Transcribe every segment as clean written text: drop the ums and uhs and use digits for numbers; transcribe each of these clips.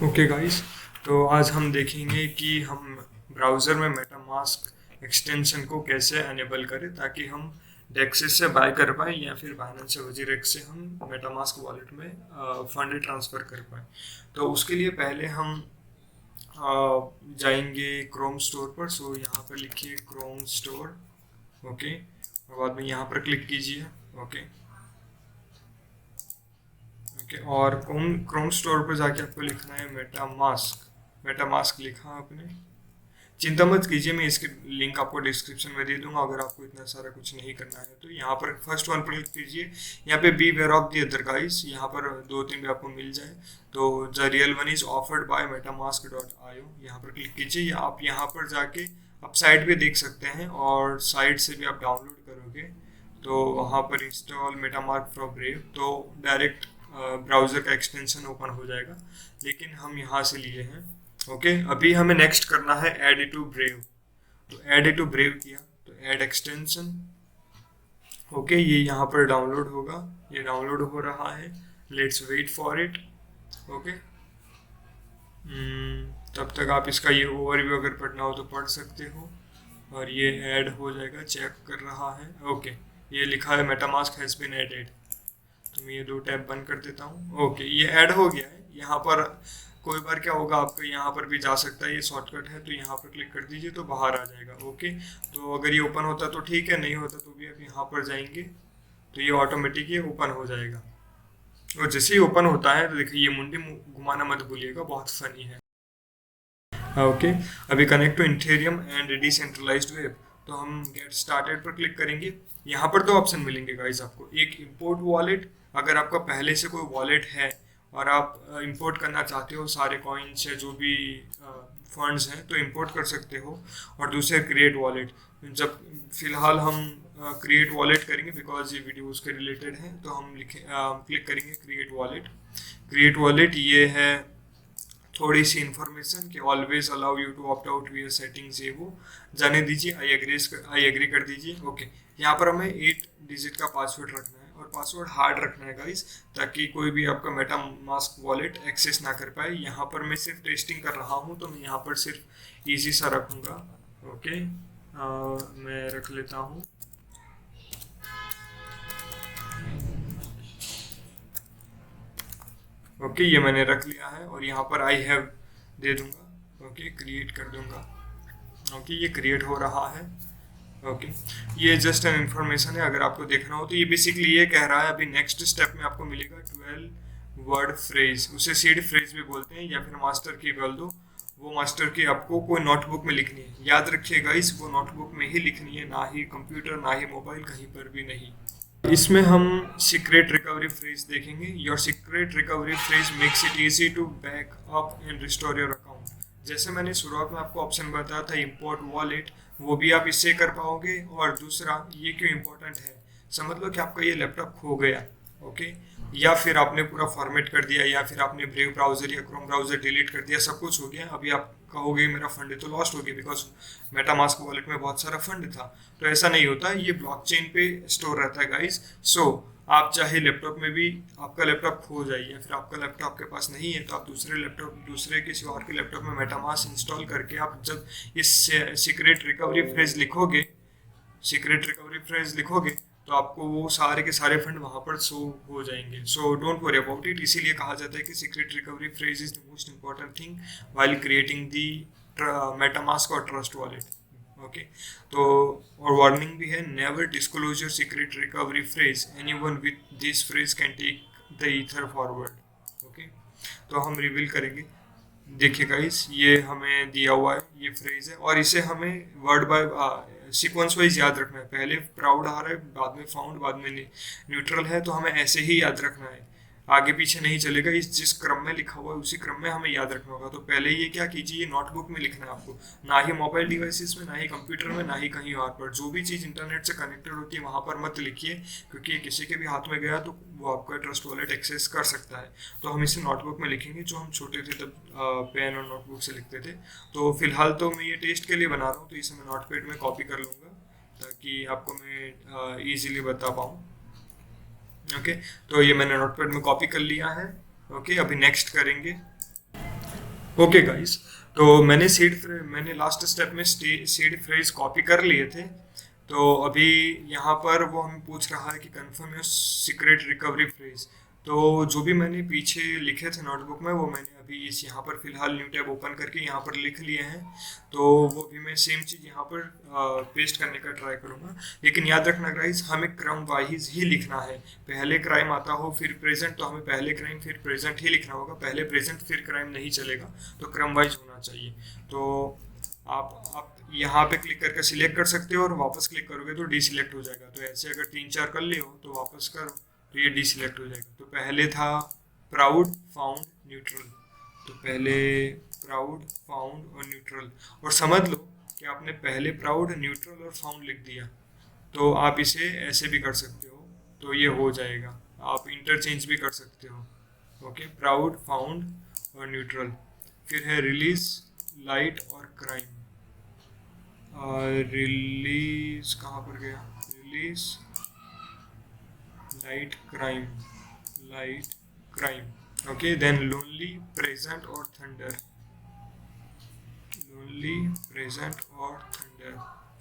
Okay guys, तो आज हम देखेंगे कि हम ब्राउज़र में मेटामास्क एक्सटेंशन को कैसे एनेबल करें ताकि हम डेक्सिस से बाय कर पाएँ या फिर बाइनेंस या वजीरेक्स से हम मेटामास्क वॉलेट में फंड ट्रांसफ़र कर पाएँ। तो उसके लिए पहले हम जाएंगे क्रोम स्टोर पर। सो यहाँ पर लिखिए क्रोम स्टोर। ओके, और बाद में यहाँ पर क्लिक कीजिए। ओके ओके, और क्रोम क्रोम स्टोर पर जाके आपको लिखना है मेटामास्क। मेटामास्क लिखा आपने, चिंता मत कीजिए, मैं इसके लिंक आपको डिस्क्रिप्शन में दे दूंगा अगर आपको इतना सारा कुछ नहीं करना है तो। यहाँ पर फर्स्ट वन पर क्लिक कीजिए। यहाँ पे beware of the other guys, यहाँ पर दो तीन भी आपको मिल जाए तो the real one is offered by MetaMask dot IO, यहाँ पर क्लिक कीजिए। या आप यहाँ पर जाके आप साइट पे देख सकते हैं और साइट से भी आप डाउनलोड करोगे तो वहाँ पर इंस्टॉल मेटामास्क फ्रॉम ब्रेव तो डायरेक्ट ब्राउज़र का एक्सटेंशन ओपन हो जाएगा, लेकिन हम यहाँ से लिए हैं। ओके, अभी हमें नेक्स्ट करना है ऐड टू ब्रेव। तो ऐड टू ब्रेव किया तो ऐड एक्सटेंशन। ओके, ये यहाँ पर डाउनलोड होगा, ये डाउनलोड हो रहा है। Let's wait for it. Okay, तब तक आप इसका ये ओवरव्यू अगर पढ़ना हो तो पढ़ सकते हो। और ये ऐड हो जाएगा, चेक कर रहा है। ओके, ये लिखा है मेटामास्क हैज़ बीन एडेड। तो मैं ये दो टैब बंद कर देता हूँ। ओके, ये ऐड हो गया है। यहाँ पर कोई बार क्या होगा, आपको यहाँ पर भी जा सकता है, ये शॉर्टकट है तो यहाँ पर क्लिक कर दीजिए तो बाहर आ जाएगा। ओके, तो अगर ये ओपन होता तो ठीक है, नहीं होता तो भी आप यहाँ पर जाएंगे तो ये ऑटोमेटिक ये ओपन हो जाएगा। और जैसे ही ओपन होता है तो देखिए ये मुंडी घुमाना मत भूलिएगा, बहुत फनी है। ओके, अभी connect to Ethereum and decentralised web, तो हम गेट स्टार्टेड पर क्लिक करेंगे। यहाँ पर दो ऑप्शन मिलेंगे गाइस आपको, एक इंपोर्ट वॉलेट, अगर आपका पहले से कोई वॉलेट है और आप इंपोर्ट करना चाहते हो सारे कॉइन्स या जो भी फंड्स हैं तो इंपोर्ट कर सकते हो। और दूसरे क्रिएट वॉलेट, जब फिलहाल हम क्रिएट वॉलेट करेंगे बिकॉज ये वीडियो उसके रिलेटेड है तो हम क्लिक करेंगे क्रिएट वॉलेट। क्रिएट वॉलेट ये है थोड़ी सी इन्फॉर्मेशन कि always allow you to opt out via settings, ये वो जाने दीजिए। आई एग्री कर दीजिए। ओके, यहाँ पर हमें 8 डिजिट का पासवर्ड रखना है और पासवर्ड हार्ड रखना है गाइस, ताकि कोई भी आपका मेटामास्क वॉलेट एक्सेस ना कर पाए। यहाँ पर मैं सिर्फ टेस्टिंग कर रहा हूँ तो मैं यहाँ पर सिर्फ इजी सा रखूँगा। ओके, मैं रख लेता हूँ। ओके, ये मैंने रख लिया है और यहाँ पर आई हैव दे दूंगा। ओके, क्रिएट कर दूंगा। ओके, ये क्रिएट हो रहा है। ओके, ये जस्ट एन इन्फॉर्मेशन है, अगर आपको देखना हो तो ये बेसिकली ये कह रहा है अभी नेक्स्ट स्टेप में आपको मिलेगा 12 वर्ड फ्रेज, उसे सीड फ्रेज भी बोलते हैं या फिर मास्टर की बोल दो। वो मास्टर की आपको कोई नोटबुक में लिखनी है, याद रखिएगा इस वो नोटबुक में ही लिखनी है, ना ही कंप्यूटर ना ही मोबाइल, कहीं पर भी नहीं। इसमें हम सीक्रेट रिकवरी फ्रेज देखेंगे। Your secret recovery phrase makes it easy to back up and restore your account. जैसे मैंने शुरुआत में आपको ऑप्शन बताया था इंपोर्ट वॉलेट, वो भी आप इससे कर पाओगे। और दूसरा, ये क्यों इम्पोर्टेंट है, समझ लो कि आपका ये लैपटॉप खो गया, ओके, या फिर आपने पूरा फॉर्मेट कर दिया, या फिर आपने ब्रेव ब्राउजर या क्रोम ब्राउजर डिलीट कर दिया, सब कुछ हो गया, अभी आप कहोगे मेरा फंड तो लॉस्ट हो गया बिकॉज मेटामास्क वॉलेट में बहुत सारा फंड था। तो ऐसा नहीं होता, ये ब्लॉकचेन पे स्टोर रहता है गाइस। सो आप चाहे लैपटॉप में भी, आपका लैपटॉप खो जाए या फिर आपका लैपटॉप आपके पास नहीं है तो आप दूसरे किसी और के लैपटॉप में मेटामास्क इंस्टॉल करके आप जब इस सीक्रेट रिकवरी फ्रेज लिखोगे, सीक्रेट रिकवरी फ्रेज लिखोगे तो आपको वो सारे के सारे फंड वहां पर शो हो जाएंगे। So don't worry about it, इसीलिए कहा जाता है कि secret recovery phrase is the most important thing while creating the MetaMask और ट्रस्ट वॉलेट। ओके, तो और वार्निंग भी है, never disclose your secret recovery phrase, anyone with this phrase can take the ether forward. Okay, तो हम reveal करेंगे। देखिए गाइस, ये हमें दिया हुआ है, ये फ्रेज है और इसे हमें वर्ड बाय सीक्वेंस वाइज याद रखना है। पहले प्राउड आ रहा है, बाद में फाउंड, बाद में न्यूट्रल है, तो हमें ऐसे ही याद रखना है, आगे पीछे नहीं चलेगा। इस जिस क्रम में लिखा हुआ है उसी क्रम में हमें याद रखना होगा। तो पहले ये क्या कीजिए, ये नोटबुक में लिखना है आपको, ना ही मोबाइल डिवाइसेस में, ना ही कंप्यूटर में, ना ही कहीं और पर। जो भी चीज़ इंटरनेट से कनेक्टेड होती है वहाँ पर मत लिखिए, क्योंकि किसी के भी हाथ में गया तो वो आपका ट्रस्ट वॉलेट एक्सेस कर सकता है। तो हम इसे नोटबुक में लिखेंगे, जो हम छोटे थे तब पेन और नोटबुक से लिखते थे। तो फिलहाल तो मैं ये टेस्ट के लिए बना रहा हूँ तो इसे मैं नोटपैड में कॉपी कर लूँगा ताकि आपको मैं ईजिली बता पाऊँ। ओके, तो ये मैंने नोटपैड में कॉपी कर लिया है। ओके, अभी नेक्स्ट करेंगे। ओके गाइस, तो मैंने लास्ट स्टेप में सीड फ्रेज कॉपी कर लिए थे। तो अभी यहाँ पर वो हमें पूछ रहा है कि confirm your secret recovery phrase. तो जो भी मैंने पीछे लिखे थे नोटबुक में वो मैंने अभी इस यहाँ पर फिलहाल न्यू टैब ओपन करके यहाँ पर लिख लिए हैं। तो वो भी मैं सेम चीज़ यहाँ पर पेस्ट करने का ट्राई करूँगा। लेकिन याद रखना गाइस, हमें क्रम वाइज ही लिखना है। पहले क्राइम आता हो फिर प्रेजेंट, तो हमें पहले क्राइम फिर प्रेजेंट ही लिखना होगा। पहले प्रेजेंट फिर क्राइम नहीं चलेगा, तो क्रम वाइज होना चाहिए। तो आप यहाँ पे क्लिक करके सिलेक्ट कर सकते हो और वापस क्लिक करोगे तो डी सिलेक्ट हो जाएगा। तो ऐसे अगर 3-4 कर लिए हो तो वापस करो तो ये डी सिलेक्ट हो जाएगा। तो पहले था प्राउड, फाउंड, न्यूट्रल। तो पहले प्राउड, फाउंड और न्यूट्रल। और समझ लो कि आपने पहले प्राउड, न्यूट्रल और फाउंड लिख दिया। तो आप इसे ऐसे भी कर सकते हो, तो ये हो जाएगा। आप इंटरचेंज भी कर सकते हो। ओके, प्राउड, फाउंड और न्यूट्रल। फिर है रिलीज, लाइट और क्राइम। रिलीज कहाँ पर गया? Release, light, crime, light, crime. Okay, then lonely, present और थंडर। लोनली, प्रेजेंट और थंडर।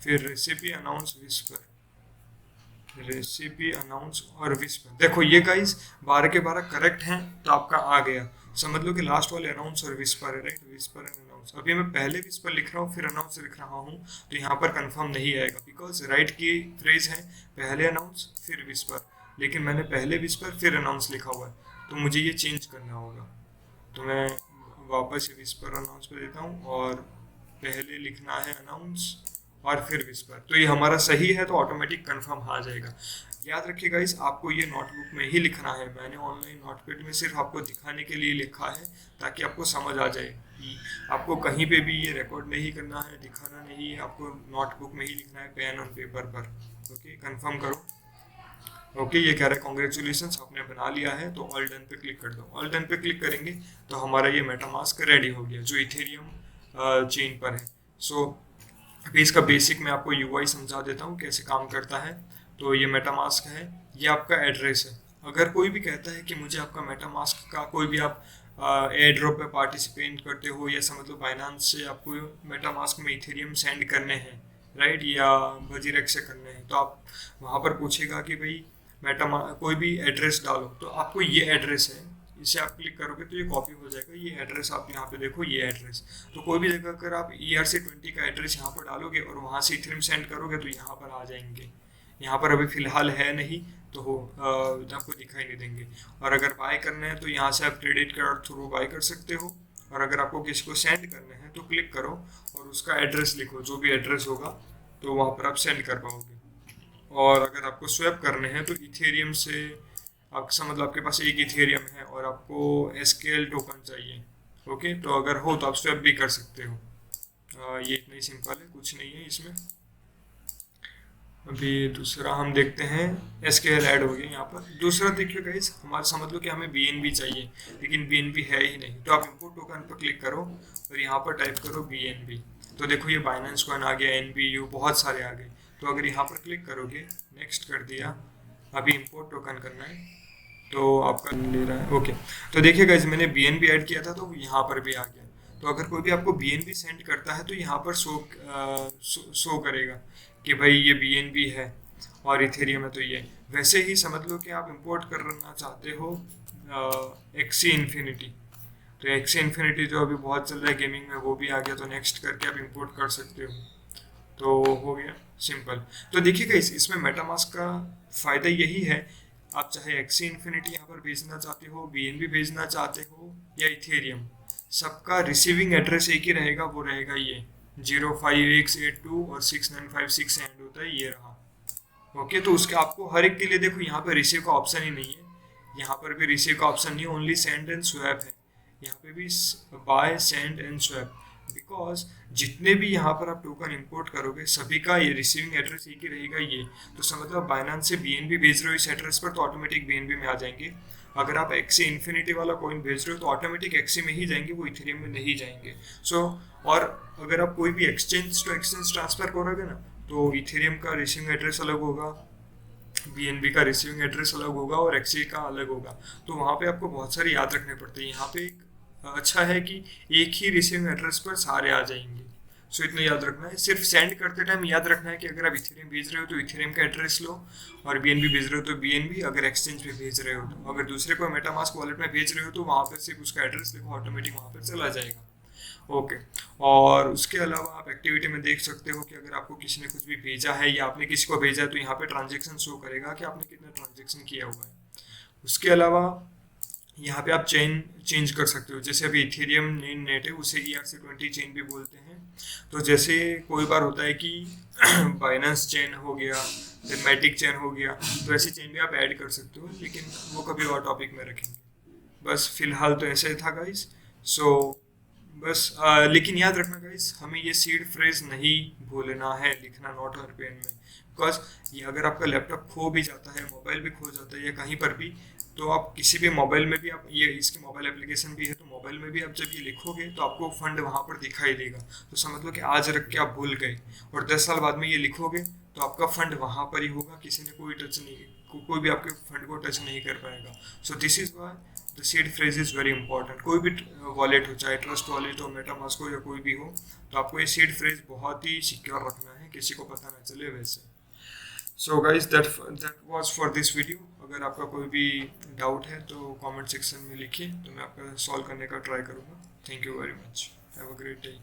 फिर recipe, announce, whisper. Recipe, announce और विस्पर। देखो ये गाइस 12 के 12 करेक्ट हैं, तो आपका आ गया। समझ लो कि लास्ट वाले अनाउंस और विस्पर है, राइट? Whisper and announce. अभी मैं पहले विस्पर लिख रहा हूँ फिर अनाउंस लिख रहा हूँ, तो यहाँ पर कंफर्म नहीं आएगा, बिकॉज राइट की फ्रेज है पहले अनाउंस फिर विस्पर। लेकिन मैंने पहले विस्पर फिर अनाउंस लिखा हुआ है, तो मुझे ये चेंज करना होगा। तो मैं वापस ये विस्पर अनाउंस पे देता हूँ और पहले लिखना है अनाउंस और फिर विस्पर। तो ये हमारा सही है, तो ऑटोमेटिक कंफर्म आ जाएगा। याद रखिएगा इस आपको ये नोटबुक में ही लिखना है। मैंने ऑनलाइन नोटपैड में सिर्फ आपको दिखाने के लिए लिखा है, ताकि आपको समझ आ जाए कि आपको कहीं पे भी ये रिकॉर्ड नहीं करना है, दिखाना नहीं है। आपको नोटबुक में ही लिखना है, पेन और पेपर पर। ओके, कंफर्म करो। ओके, ये कह रहा है कॉन्ग्रेचुलेशंस, आपने बना लिया है। तो ऑल डन पे क्लिक कर दो। ऑल डन पे क्लिक करेंगे तो हमारा ये मेटामास्क रेडी हो गया, जो इथेरियम चेन पर है। सो अभी इसका बेसिक मैं आपको यूआई समझा देता हूँ कैसे काम करता है। तो ये मेटामास्क है, ये आपका एड्रेस है। अगर कोई भी कहता है कि मुझे आपका मेटामास्क का कोई भी आप एयर ड्रॉप पे पार्टिसिपेट करते हो, या समझ लो बाइनांस से आपको मेटामास्क में इथेरियम सेंड करने हैं, राइट, या बजीरेक्स से करने हैं, तो आप वहाँ पर पूछेगा कि भाई कोई भी एड्रेस डालो। तो आपको ये एड्रेस है, इसे आप क्लिक करोगे तो ये कॉपी हो जाएगा। ये एड्रेस आप यहाँ पे देखो, ये एड्रेस। तो कोई भी जगह अगर आप ERC20 का एड्रेस यहाँ पर डालोगे और वहाँ से इथेरियम सेंड करोगे तो यहाँ पर आ जाएंगे। यहाँ पर अभी फिलहाल है नहीं, तो आपको दिखाई नहीं देंगे। और अगर बाय करने हैं तो यहाँ से आप क्रेडिट कार्ड थ्रू बाय कर सकते हो। और अगर आपको किसी को सेंड करने हैं तो क्लिक करो और उसका एड्रेस लिखो, जो भी एड्रेस होगा, तो वहाँ पर आप सेंड कर पाओगे। और अगर आपको स्वैप करने हैं तो इथेरियम से आप समझ लो आपके पास एक इथेरियम है और आपको SQL टोकन चाहिए। ओके, तो अगर हो तो आप स्वैप भी कर सकते हो। ये इतना ही सिंपल है, कुछ नहीं है इसमें। अभी दूसरा हम देखते हैं, SQL ऐड हो गया यहाँ पर। दूसरा देखिए गाइस, हमारा समझ लो कि हमें BNB चाहिए, लेकिन BNB है ही नहीं। तो आप इंपोर्ट टोकन पर क्लिक करो और यहाँ पर टाइप करो BNB। तो देखो ये बाइनेंस कॉइन आ गया, NBU, बहुत सारे आ गए। तो अगर यहाँ पर क्लिक करोगे, नेक्स्ट कर दिया, अभी इंपोर्ट टोकन करना है, तो आपका ले रहा है। ओके, तो देखिए गाइस, मैंने BNB ऐड किया था तो यहाँ पर भी आ गया। तो अगर कोई भी आपको BNB सेंड करता है तो यहाँ पर शो करेगा कि भाई ये BNB है और इथेरियम है। तो ये वैसे ही समझ लो कि आप इंपोर्ट करना चाहते हो एक्सी इन्फिनिटी। तो एक्सी इन्फिनिटी जो अभी बहुत चल रहा है गेमिंग में, वो भी आ गया। तो नेक्स्ट करके आप इंपोर्ट कर सकते हो। तो हो गया सिंपल। तो देखिएगा इसमें मेटामास्क का फ़ायदा यही है, आप चाहे एक्सी इन्फिनिटी यहाँ पर भेजना चाहते हो, BNB भेजना चाहते हो, या इथेरियम, सबका रिसीविंग एड्रेस एक ही रहेगा। वो रहेगा ये 05882 और 6956 एंड होता है, ये रहा। ओके, तो उसके आपको हर एक के लिए देखो यहाँ पे रिसीव का ऑप्शन ही नहीं है। यहाँ पर भी रिसीव का ऑप्शन नहीं है, ओनली सेंड एंड स्वैप है। यहाँ पे भी buy, send and swap, because जितने भी यहाँ पर आप टोकन इंपोर्ट करोगे सभी का ये रिसीविंग एड्रेस एक ही रहेगा ये। तो समझ लो बाइनेंस से BNB भेज रहे हो इस एड्रेस पर, तो ऑटोमेटिक BNB में आ जाएंगे। अगर आप एक्सी इन्फिनिटी वाला कॉइन भेज रहे हो तो ऑटोमेटिक एक्सी में ही जाएंगे, वो इथेरियम में नहीं जाएंगे। और अगर आप कोई भी एक्सचेंज टू एक्सचेंज ट्रांसफर करोगे ना, तो इथेरियम का रिसीविंग एड्रेस अलग होगा, BNB का रिसीविंग एड्रेस अलग होगा और एक्सी का अलग होगा। तो वहाँ पे आपको बहुत सारे याद रखने पड़ते हैं। यहाँ पे एक अच्छा है कि एक ही रिसीविंग एड्रेस पर सारे आ जाएंगे। सो इतना याद रखना है। सिर्फ सेंड करते टाइम याद रखना है कि अगर आप इथेरियम भेज रहे हो तो इथेरियम का एड्रेस लो, और बीएनबी भेज रहे हो तो बीएनबी, अगर एक्सचेंज पे भेज रहे हो तो, अगर दूसरे को मेटामास्क वॉलेट में भेज रहे हो तो वहाँ पर सिर्फ उसका एड्रेस लिखो, ऑटोमेटिक वहाँ पर चला जाएगा। ओके। और उसके अलावा आप एक्टिविटी में देख सकते हो कि अगर आपको किसी ने कुछ भी भेजा है या आपने किसी को भेजा है तो यहाँ पे ट्रांजेक्शन शो करेगा कि आपने कितना ट्रांजेक्शन किया हुआ है। उसके अलावा यहाँ पे आप चेन चेंज कर सकते हो, जैसे अभी इथेरियम मेन नेट है उसे ERC20 चेन भी बोलते हैं। तो जैसे कोई बार होता है कि बाइनेंस चेन हो गया, फिर मैटिक चेन हो गया, तो ऐसी चेन भी आप ऐड कर सकते हो, लेकिन वो कभी और टॉपिक में रखेंगे। बस फिलहाल तो ऐसे ही था गाइस। सो बस लेकिन याद रखना गाइस, हमें ये सीड फ्रेज नहीं भूलना है लिखना नोट और पेन में, बिकॉज ये अगर आपका लैपटॉप खो भी जाता है, मोबाइल भी खो जाता है या कहीं पर भी, तो आप किसी भी मोबाइल में भी, आप ये इसकी मोबाइल एप्लीकेशन भी है तो मोबाइल में भी आप जब ये लिखोगे तो आपको फंड वहाँ पर दिखाई देगा। तो समझ लो कि आज रख के आप भूल गए और 10 साल बाद में ये लिखोगे तो आपका फंड वहाँ पर ही होगा, किसी ने कोई टच नहीं, कोई भी आपके फंड को टच नहीं कर पाएगा। So this is why the seed phrase is very important. कोई भी वॉलेट हो, चाहे ट्रस्ट वॉलेट हो, मेटामास्क हो या कोई भी हो, तो आपको ये सीड फ्रेज बहुत ही सिक्योर रखना है, किसी को पता ना चले वैसे। So guys that was for this video. अगर आपका कोई भी डाउट है तो कमेंट सेक्शन में लिखिए, तो मैं आपका सॉल्व करने का ट्राई करूँगा। Thank you very much, have a great day.